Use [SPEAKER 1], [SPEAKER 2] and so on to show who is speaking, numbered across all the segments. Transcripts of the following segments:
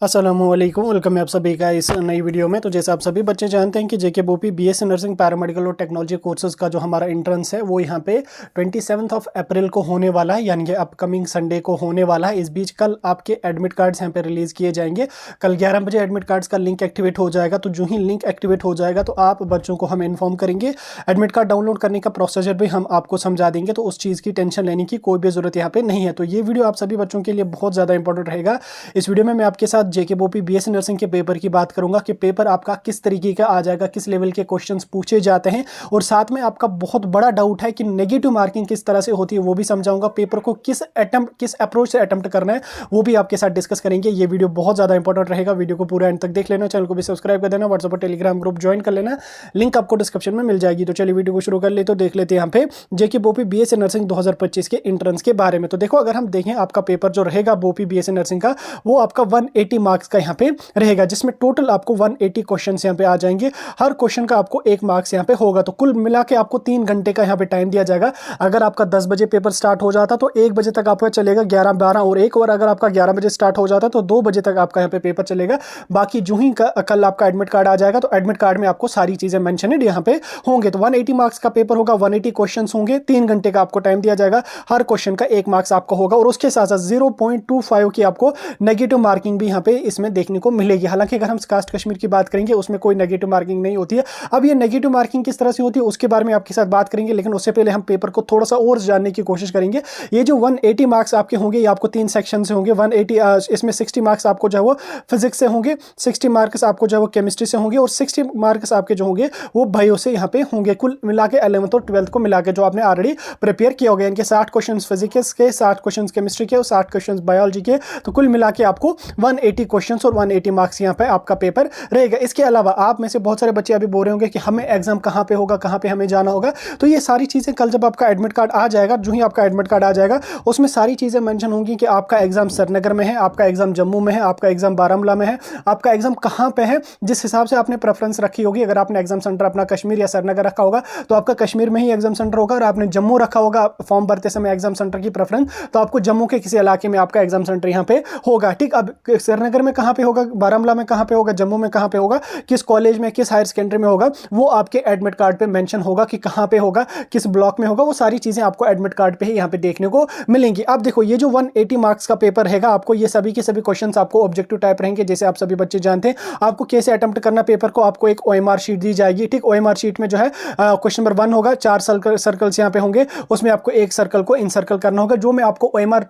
[SPEAKER 1] अस्सलामुअलैकुम, वेलकम है आप सभी का इस नई वीडियो में। तो जैसे आप सभी बच्चे जानते हैं कि जेके बोपी बीएससी नर्सिंग पैरामेडिकल और टेक्नोलॉजी कोर्सेज का जो हमारा एंट्रेंस है वो यहाँ पे 27 अप्रैल को होने वाला है, यानी कि अपकमिंग संडे को होने वाला है। इस बीच कल आपके एडमिट कार्ड्स यहाँ पे रिलीज़ किए जाएंगे। कल 11 बजे एडमिट कार्ड्स का लिंक एक्टिवेट हो जाएगा। तो जो ही लिंक एक्टिवेट हो जाएगा तो आप बच्चों को हम इन्फॉर्म करेंगे। एडमिट कार्ड डाउनलोड करने का प्रोसीजर भी हम आपको समझा देंगे, तो उस चीज़ की टेंशन लेने की कोई भी ज़रूरत यहाँ पे नहीं है। तो ये वीडियो आप सभी बच्चों के लिए बहुत ज़्यादा इंपॉर्टेंट रहेगा। इस वीडियो में मैं आपके साथ जेके बोपी बीएससी नर्सिंग के पेपर की बात करूंगा कि पेपर आपका किस तरीके का आ जाएगा, किस लेवल के क्वेश्चंस पूछे जाते हैं, और साथ में आपका बहुत बड़ा डाउट है कि नेगेटिव मार्किंग किस तरह से होती है वो भी समझाऊंगा। पेपर को किस अप्रोच से अटेम्प्ट करना है वो भी आपके साथ डिस्कस करेंगे। ये वीडियो बहुत ज्यादा इंपॉर्टेंट रहेगा। वीडियो को पूरा एंड तक देख लेना, चैनल को भी सब्सक्राइब कर देना, व्हाट्सएप और टेलीग्राम ग्रुप ज्वाइन कर लेना, लिंक आपको डिस्क्रिप्शन में मिल जाएगी। तो चलिए वीडियो को शुरू कर ले। तो देख लेते हैं यहाँ पे जेके बोपी बीएससी नर्सिंग 2025 के एंट्रेंस के बारे में। तो देखो, अगर हम देखें आपका पेपर जो रहेगा बोपी बीएससी नर्सिंग का, वो आपका 180 मार्क्स का यहाँ पे रहेगा, जिसमें टोटल आपको 180 क्वेश्चंस यहाँ पे आ जाएंगे। हर क्वेश्चन का आपको 1 मार्क्स यहाँ पे होगा। तो कुल मिला के आपको 3 घंटे का यहाँ पे टाइम दिया जाएगा। अगर आपका 10 बजे पेपर स्टार्ट हो जाता तो 1 बजे तक आपका चलेगा, 11, 12 और 1, और अगर आपका 11 बजे स्टार्ट हो जाता तो 2 बजे तक आपका यहाँ पे पेपर चलेगा। बाकी जो ही कल आपका एडमिट कार्ड आ जाएगा तो एडमिट कार्ड में आपको सारी चीजें मेंशनड यहाँ पे होंगे। तो 180 मार्क्स का पेपर होगा, 180 क्वेश्चन होंगे, 3 घंटे का आपको टाइम दिया जाएगा। हर क्वेश्चन का 1 मार्क्स आपको होगा, और उसके साथ साथ 0.25 की आपको नेगेटिव मार्किंग भी यहाँ पे इसमें देखने को मिलेगी। हालांकि अगर हम कास्ट कश्मीर की बात करेंगे उसमें कोई नेगेटिव मार्किंग नहीं होती है। अब ये नेगेटिव मार्किंग किस तरह से होती है उसके बारे में आपके साथ बात करेंगे, लेकिन उससे पहले हम पेपर को थोड़ा सा और जानने की कोशिश करेंगे। ये जो 180 मार्क्स आपके होंगे ये आपको 3 सेक्शन से होंगे। 180 इसमें 60 मार्क्स आपको जो है वो फिजिक्स से होंगे, 60 मार्क्स आपको जो है वो केमिस्ट्री से होंगे, और 60 मार्क्स आपके जो होंगे वो बायो से यहाँ पे होंगे। कुल मिला के 11th और 12th को मिला के जो आपने ऑलरेडी प्रिपेयर किया होगा, इनके 60 क्वेश्चन फिजिक्स के, 60 क्वेश्चन केमिस्ट्री के और 60 क्वेश्चन बायोलॉजी के। तो कुल मिला के आपको 180 क्वेश्चन और 180 मार्क्स यहाँ पे आपका पेपर रहेगा। इसके अलावा आप में से बहुत सारे बच्चे अभी बोल रहे होंगे कि हमें एग्जाम कहाँ पे होगा, कहाँ पे हमें जाना होगा। तो ये सारी चीज़ें कल जब आपका एडमिट कार्ड आ जाएगा, जो ही आपका एडमिट कार्ड आ जाएगा उसमें सारी चीज़ें मेंशन होंगी कि आपका एग्जाम श्रीनगर में है, आपका एग्जाम जम्मू में है, आपका एग्जाम बारामूला में है, आपका एग्जाम कहाँ पे है। जिस हिसाब से आपने प्रेफरेंस रखी होगी, अगर आपने एग्जाम सेंटर अपना कश्मीर या श्रीनगर रखा होगा तो आपका कश्मीर में ही एग्जाम सेंटर होगा, और आपने जम्मू रखा होगा फॉर्म भरते समय एग्जाम सेंटर की प्रेफरेंस, तो आपको जम्मू के किसी इलाके में आपका एग्जाम सेंटर यहाँ पे होगा। ठीक, अब श्रीनगर में कहाँ पे होगा, बारामूला में कहाँ पे होगा, जम्मू में कहाँ पे होगा, किस कॉलेज में, किस हायर सेकेंडरी में होगा, वो आपके एडमिट कार्ड पे मेंशन होगा कि कहां पे होगा, किस ब्लॉक में होगा। वो सारी चीजें आपको एडमिट कार्ड पे ही यहां पे देखने को मिलेंगी। अब देखो, ये जो 180 मार्क्स का पेपर रहेगा, आपको ये सभी के सभी क्वेश्चंस आपको ऑब्जेक्टिव टाइप रहेंगे। जैसे आप सभी बच्चे जानते हैं आपको कैसे अटेम्प्ट करना पेपर को, आपको एक ओएमआर शीट दी जाएगी। ठीक, ओएमआर शीट में जो है क्वेश्चन नंबर 1 होगा, 4 सर्कल्स यहाँ पे होंगे, उसमें आपको एक सर्कल को इनसर्कल करना होगा। जो मैं आपको ओएमआर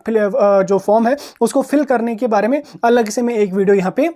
[SPEAKER 1] जो फॉर्म है उसको फिल करने के बारे में अलग से मैं एक वीडियो यहाँ पे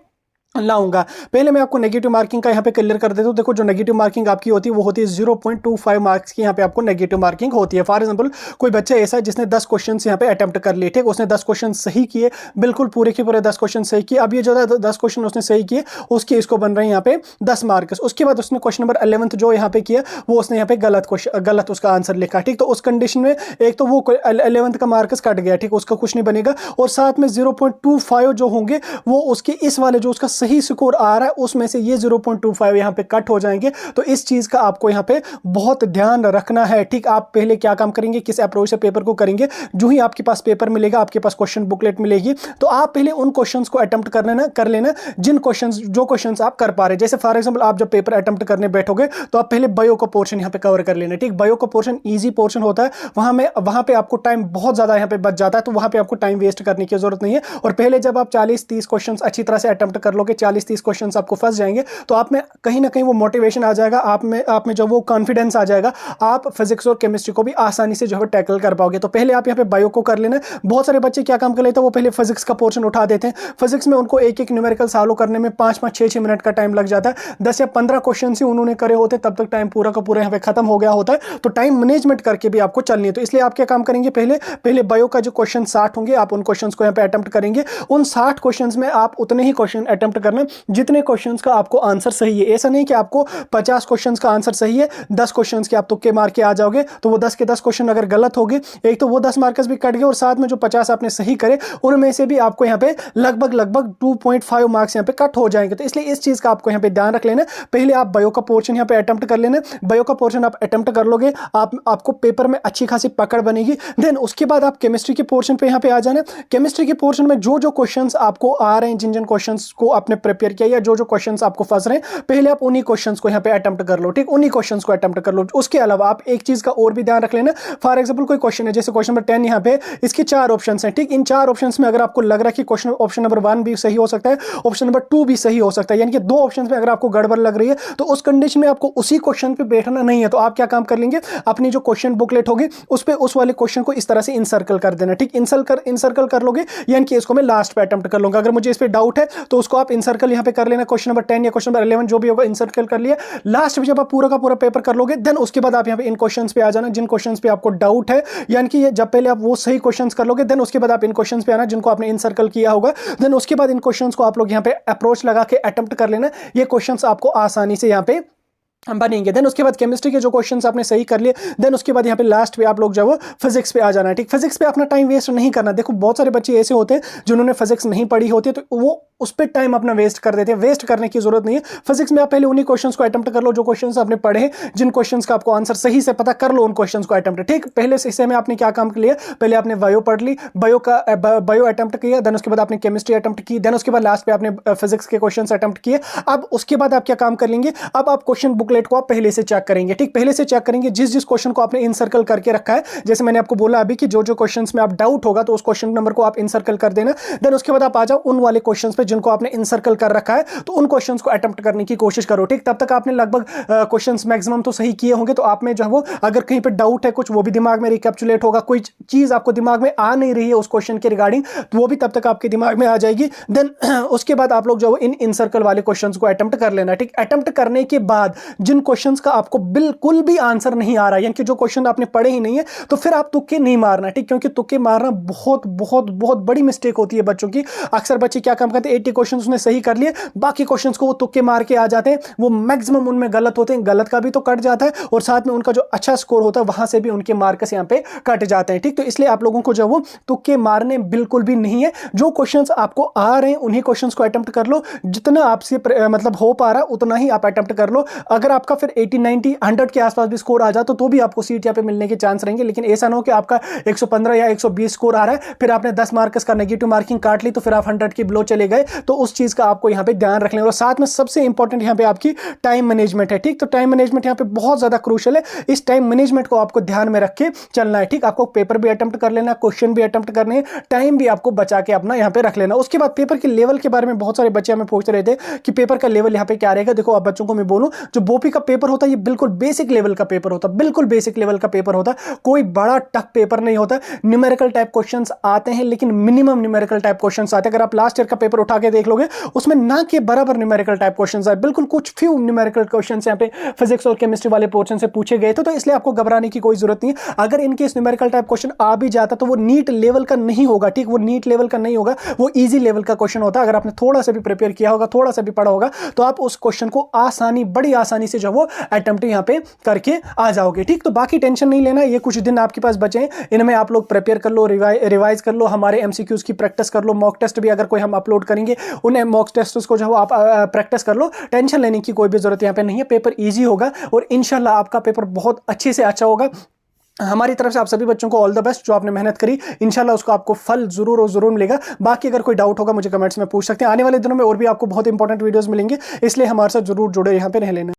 [SPEAKER 1] लाऊंगा। पहले मैं आपको नेगेटिव मार्किंग का यहाँ पे क्लियर कर देता हूँ। देखो, जो नेगेटिव मार्किंग आपकी होती है वो होती है 0.25 मार्क्स की यहाँ पे आपको नेगेटिव मार्किंग होती है। फॉर एग्जांपल, कोई बच्चा ऐसा है जिसने 10 क्वेश्चन यहाँ पे अटेम्प्ट कर लिए, ठीक, उसने 10 क्वेश्चन सही किए, बिल्कुल पूरे के पूरे 10 क्वेश्चन सही किए। अब ये जो 10 क्वेश्चन उसने सही किए उसके इसको बन रहे हैं यहाँ पे 10 मार्क्स। उसके बाद उसने क्वेश्चन नंबर 11th जो यहाँ पे किया वो उसने यहाँ पे गलत उसका आंसर लिखा। ठीक, तो उस कंडीशन में एक तो वो 11th का मार्क्स कट गया, ठीक, उसका कुछ नहीं बनेगा, और साथ में 0.25 जो होंगे वो उसके इस वाले जो उसका सही स्कोर आ रहा है उसमें से ये 0.25 यहां पे कट हो जाएंगे। तो इस चीज का आपको यहां पे बहुत ध्यान रखना है। ठीक, आप पहले क्या काम करेंगे, किस अप्रोच से पेपर को करेंगे। जो ही आपके पास पेपर मिलेगा, आपके पास क्वेश्चन बुकलेट मिलेगी, तो आप पहले उन क्वेश्चंस को अटेम्प्ट कर लेना जिन क्वेश्चंस आप कर पा रहे। जैसे फॉर एग्जांपल, आप जब पेपर अटेम्प्ट करने बैठोगे तो आप पहले बायो का पोर्शन यहां पे कवर कर लेना। ठीक, बायो का पोर्शन इजी पोर्शन होता है, वहां पे आपको टाइम बहुत ज्यादा यहां पे बच जाता है, तो वहां पे आपको टाइम वेस्ट करने की जरूरत नहीं है। और पहले जब आप 40-30 क्वेश्चन अच्छी तरह से अटेम्प्ट कर लोगे, 40-30 क्वेश्चन आपको फंस जाएंगे, तो आप में कहीं ना कहीं वो मोटिवेशन आ जाएगा, आप में जो वो कॉन्फिडेंस आ जाएगा, आप फिजिक्स और केमिस्ट्री को भी आसानी से जो है टैकल कर पाओगे। तो पहले आप यहाँ पे बायो को कर लेना। बहुत सारे बच्चे क्या काम कर लेते हैं, वो पहले फिजिक्स का पोर्शन उठा देते हैं। फिजिक्स में उनको एक न्यूमेरिकल सॉल्व करने में 5-5, 6-6 मिनट का टाइम लग जाता है। 10 या 15 क्वेश्चन ही उन्होंने करे होते, तब तक टाइम पूरा का पूरा यहाँ पे खत्म हो गया होता है। तो टाइम मैनेजमेंट करके भी आपको चलनी है। तो इसलिए आप क्या काम करेंगे, पहले बायो का जो क्वेश्चन 60 होंगे, आप उन क्वेश्चन को यहाँ पे अटेम्प्ट करेंगे। उन 60 क्वेश्चन में आप उतने ही क्वेश्चन अटेम्प्ट करना है जितने क्वेश्चंस का आपको आंसर सही है। ऐसा नहीं कि आपको 50 क्वेश्चंस का आंसर सही है, 10 क्वेश्चंस के आप तुक्के मार के आ जाओगे तो वो 10 के 10 क्वेश्चन अगर गलत हो गए, एक तो वो 10 मार्क्स भी कट गए और साथ में जो 50 आपने सही करे उनमें से भी आपको यहाँ पे लगभग 2.5 मार्क्स यहाँ पे कट हो जाएंगे। तो इसलिए इस चीज का आपको यहाँ पे ध्यान रख लेना। पहले आप बायो का पोर्शन यहाँ पे अटेम्प्ट कर लेना। बायो का पोर्शन आप अटेम्प्ट कर लोगे, आपको पेपर में अच्छी खासी पकड़ बनेगी। देन उसके बाद आप केमिस्ट्री के पोर्शन पे यहाँ पे आ जाना। केमिस्ट्री के पोर्शन में जो जो क्वेश्चंस आपको आ रहे हैं, जिन जिन क्वेश्चंस को आपने प्रिपेयर किया या जो जो क्वेश्चंस आपको फंस रहे हैं, पहले आप उन्हीं क्वेश्चंस को यहाँ पे अटेम्प्ट कर लो। ठीक, उन्हीं क्वेश्चंस को अटेम्प्ट कर लो। उसके अलावा आप एक चीज का और भी ध्यान रख लेना। फॉर एग्जाम्पल कोई क्वेश्चन है, जैसे क्वेश्चन नंबर 10 यहाँ पे, इसके 4 ऑप्शन है। ठीक, इन 4 ऑप्शन में अगर आपको लग रहा है कि क्वेश्चन ऑप्शन नंबर 1 भी सही हो सकता है, ऑप्शन नंबर 2 भी सही हो सकता है, यानी कि 2 ऑप्शन में अगर आपको गड़बड़ लग रही है, तो उस कंडीशन में आपको उसी क्वेश्चन पे बैठना नहीं है। तो आप क्या काम कर लेंगे, अपनी जो क्वेश्चन बुकलेट होगी उस पे उस वाले क्वेश्चन को इस तरह से इनसर्कल कर देना। ठीक, इनसर्कल कर लोगे, यानी कि इसको मैं लास्ट पे अटेम्प्ट कर लूंगा। अगर मुझे इस पे डाउट है तो उसको आप इनसर्कल यहाँ पे कर लेना। क्वेश्चन नंबर 10 या क्वेश्चन नंबर 11 जो भी होगा इनसर्कल कर लिया। लास्ट में जब आप पूरा का पूरा पेपर कर लोगे, देन उसके बाद आप यहाँ पे इन क्वेश्चंस पे आ जाना जिन क्वेश्चंस पे आपको डाउट है, यानी कि जब पहले आप वो सही क्वेश्चंस कर लोगे, देन उसके बाद आप इन क्वेश्चंस पे आना जिनको आपने इनसर्कल किया होगा। देन उसके बाद इन क्वेश्चंस को आप लोग यहाँ पे अप्रोच लगा के अटेम्प्ट कर लेना। ये क्वेश्चंस आपको आसानी से यहाँ पे बनेंगे। देन उसके बाद केमिस्ट्री के जो क्वेश्चंस आपने सही कर लिए, देन उसके बाद यहाँ पे लास्ट पे आप लोग जो फिजिक्स पे आ जाना है। ठीक, फिजिक्स पे अपना टाइम वेस्ट नहीं करना। देखो बहुत सारे बच्चे ऐसे होते हैं जिन्होंने फिजिक्स नहीं पढ़ी होती है, तो वो उस पर टाइम अपना वेस्ट कर देते हैं। वेस्ट करने की जरूरत नहीं है। फिजिक्स में आप पहले उन्हीं क्वेश्चंस को अटेम्प्ट कर लो जो क्वेश्चंस आपने पढ़े हैं, जिन क्वेश्चंस का आपको आंसर सही से पता कर लो, उन क्वेश्चंस को अटेम्प्ट। ठीक, पहले से हिस्से में आपने क्या काम किया, पहले आपने बायो पढ़ ली, बायो अटेम्प्ट किया, देन उसके बाद आपने केमिस्ट्री अटेम्प्ट की, देन उसके बाद लास्ट पे आपने फिजिक्स के क्वेश्चंस अटेम्प्ट किए। अब उसके बाद आप क्या काम कर लेंगे, अब आप क्वेश्चन बुकलेट को आप पहले से चेक करेंगे। ठीक, पहले से चेक करेंगे जिस जिस क्वेश्चन को आपने इनसर्कल करके रखा है। जैसे मैंने आपको बोला अभी कि जो जो क्वेश्चंस में आप डाउट होगा तो उस क्वेश्चन नंबर को आप इनसर्कल कर देना। देन उसके बाद आप आ जाओ उन वाले क्वेश्चंस पे जिनको आपने इनसर्कल कर रखा है, तो उन क्वेश्चंस को अटेम्प्ट करने की कोशिश करो। ठीक, तब तक आपने लगभग क्वेश्चंस मैक्सिमम तो सही किए होंगे। तो आप में जो है वो अगर कहीं पे डाउट है कुछ, वो भी दिमाग में रिकैप्चुलेट होगा। कोई चीज आपको दिमाग में आ नहीं रही है उस क्वेश्चन के रिगार्डिंग, तो वो भी तब तक आपके दिमाग में आ जाएगी। देन उसके बाद आप लोग जो इन इनसर्कल वाले क्वेश्चंस को अटेम्प्ट कर लेना। ठीक, अटेम्प्ट करने के बाद जिन क्वेश्चंस का आपको बिल्कुल भी आंसर नहीं आ रहा है, यानी कि जो क्वेश्चन आपने पढ़े ही नहीं है, तो फिर आप तुक्के नहीं मारना। ठीक, क्योंकि तुक्के मारना बहुत बहुत बहुत बड़ी मिस्टेक होती है बच्चों की। अक्सर बच्चे क्या काम करते हैं, 80 क्वेश्चन उसने सही कर लिए, बाकी क्वेश्चंस को वो तुक्के मार के आ जाते हैं। वो मैक्सिमम उनमें गलत होते हैं, गलत का भी तो कट जाता है और साथ में उनका जो अच्छा स्कोर होता है वहां से भी उनके मार्क्स यहाँ पे कट जाते हैं। ठीक, तो इसलिए आप लोगों को जो वो तुक्के मारने बिल्कुल भी नहीं है। जो क्वेश्चंस आपको आ रहे हैं उन्हीं क्वेश्चंस को अटेम्प्ट कर लो। जितना आपसे मतलब हो पा रहा उतना ही आप अटेम्प्ट कर लो। अगर आपका फिर 80 90 100 के आसपास भी स्कोर आ जाता तो भी आपको सीट यहाँ पे मिलने के चांस रहेंगे। लेकिन ऐसा ना हो कि आपका 115 या 120 स्कोर आ रहा है, फिर आपने 10 मार्क्स का नेगेटिव मार्किंग काट ली, तो फिर आप 100 के बिलो चले गए। तो उस चीज का आपको यहाँ पे ध्यान रखना है। और साथ में सबसे इंपॉर्टेंट यहाँ पे आपकी टाइम मैनेजमेंट है। ठीक, तो टाइम मैनेजमेंट यहाँ पे बहुत ज्यादा क्रूशियल है। इस टाइम मैनेजमेंट को आपको ध्यान में रख के चलना है। ठीक, आपको पेपर भी अटेम्प्ट कर लेना, क्वेश्चन भी अटेम्प्ट करने हैं, टाइम भी आपको बचा के अपना यहाँ पे रख लेना। उसके बाद पेपर के लेवल के बारे में बहुत सारे बच्चे हमें पूछ रहे थे कि पेपर का लेवल यहाँ पे क्या रहेगा। देखो अब बच्चों को मैं बोलूं, जो बोपी का पेपर होता है ये बिल्कुल बेसिक लेवल का पेपर होता है, बिल्कुल बेसिक लेवल का पेपर होता है। कोई बड़ा टफ पेपर नहीं होता। न्यूमेरिकल टाइप क्वेश्चंस आते हैं, लेकिन मिनिमम न्यूमेरिकल टाइप क्वेश्चंस आते हैं। अगर आप लास्ट ईयर का पेपर उठा के देख लोगे, उसमें ना के बराबर न्यूमेरिकल टाइप क्वेश्चंस आए, बिल्कुल कुछ फ्यू न्यूमेरिकल क्वेश्चंस यहाँ पे फिजिक्स और केमिस्ट्री वाले पोर्शन से पूछे गए थे। तो इसलिए आपको घबराने की कोई जरूरत नहीं है। अगर इनके न्यूमेरिकल टाइप क्वेश्चन आ भी जाता तो वो नीट लेवल का नहीं होगा। ठीक, वो नीट लेवल का नहीं होगा, वो इजी लेवल का क्वेश्चन होता है। अगर आपने थोड़ा सा भी प्रिपेयर किया होगा, थोड़ा सा भी पढ़ा होगा, तो आप उस क्वेश्चन को बड़ी आसानी से जो वो अटेम्प्ट यहाँ पे करके आ जाओगे। ठीक, तो बाकी टेंशन नहीं लेना। ये कुछ दिन आपके पास बचे हैं, इनमें आप लोग प्रिपेयर कर लो, रिवाइज कर लो, हमारे एमसीक्यूज की प्रैक्टिस कर लो। मॉक टेस्ट भी अगर कोई हम अपलोड करेंगे, उन मॉक टेस्ट को जो आप प्रैक्टिस कर लो। टेंशन लेने की कोई भी जरूरत यहाँ पे नहीं है। पेपर ईजी होगा और इंशाल्लाह आपका पेपर बहुत अच्छे से अच्छा होगा। हमारी तरफ से आप सभी बच्चों को ऑल द बेस्ट। जो आपने मेहनत करी इंशाल्लाह उसको आपको फल जरूर और जरूर मिलेगा। बाकी अगर कोई डाउट होगा मुझे कमेंट्स में पूछ सकते हैं। आने वाले दिनों में और भी आपको बहुत इंपॉर्टेंट वीडियोस मिलेंगे, इसलिए हमारे साथ जरूर जुड़े यहाँ पे रह लेना।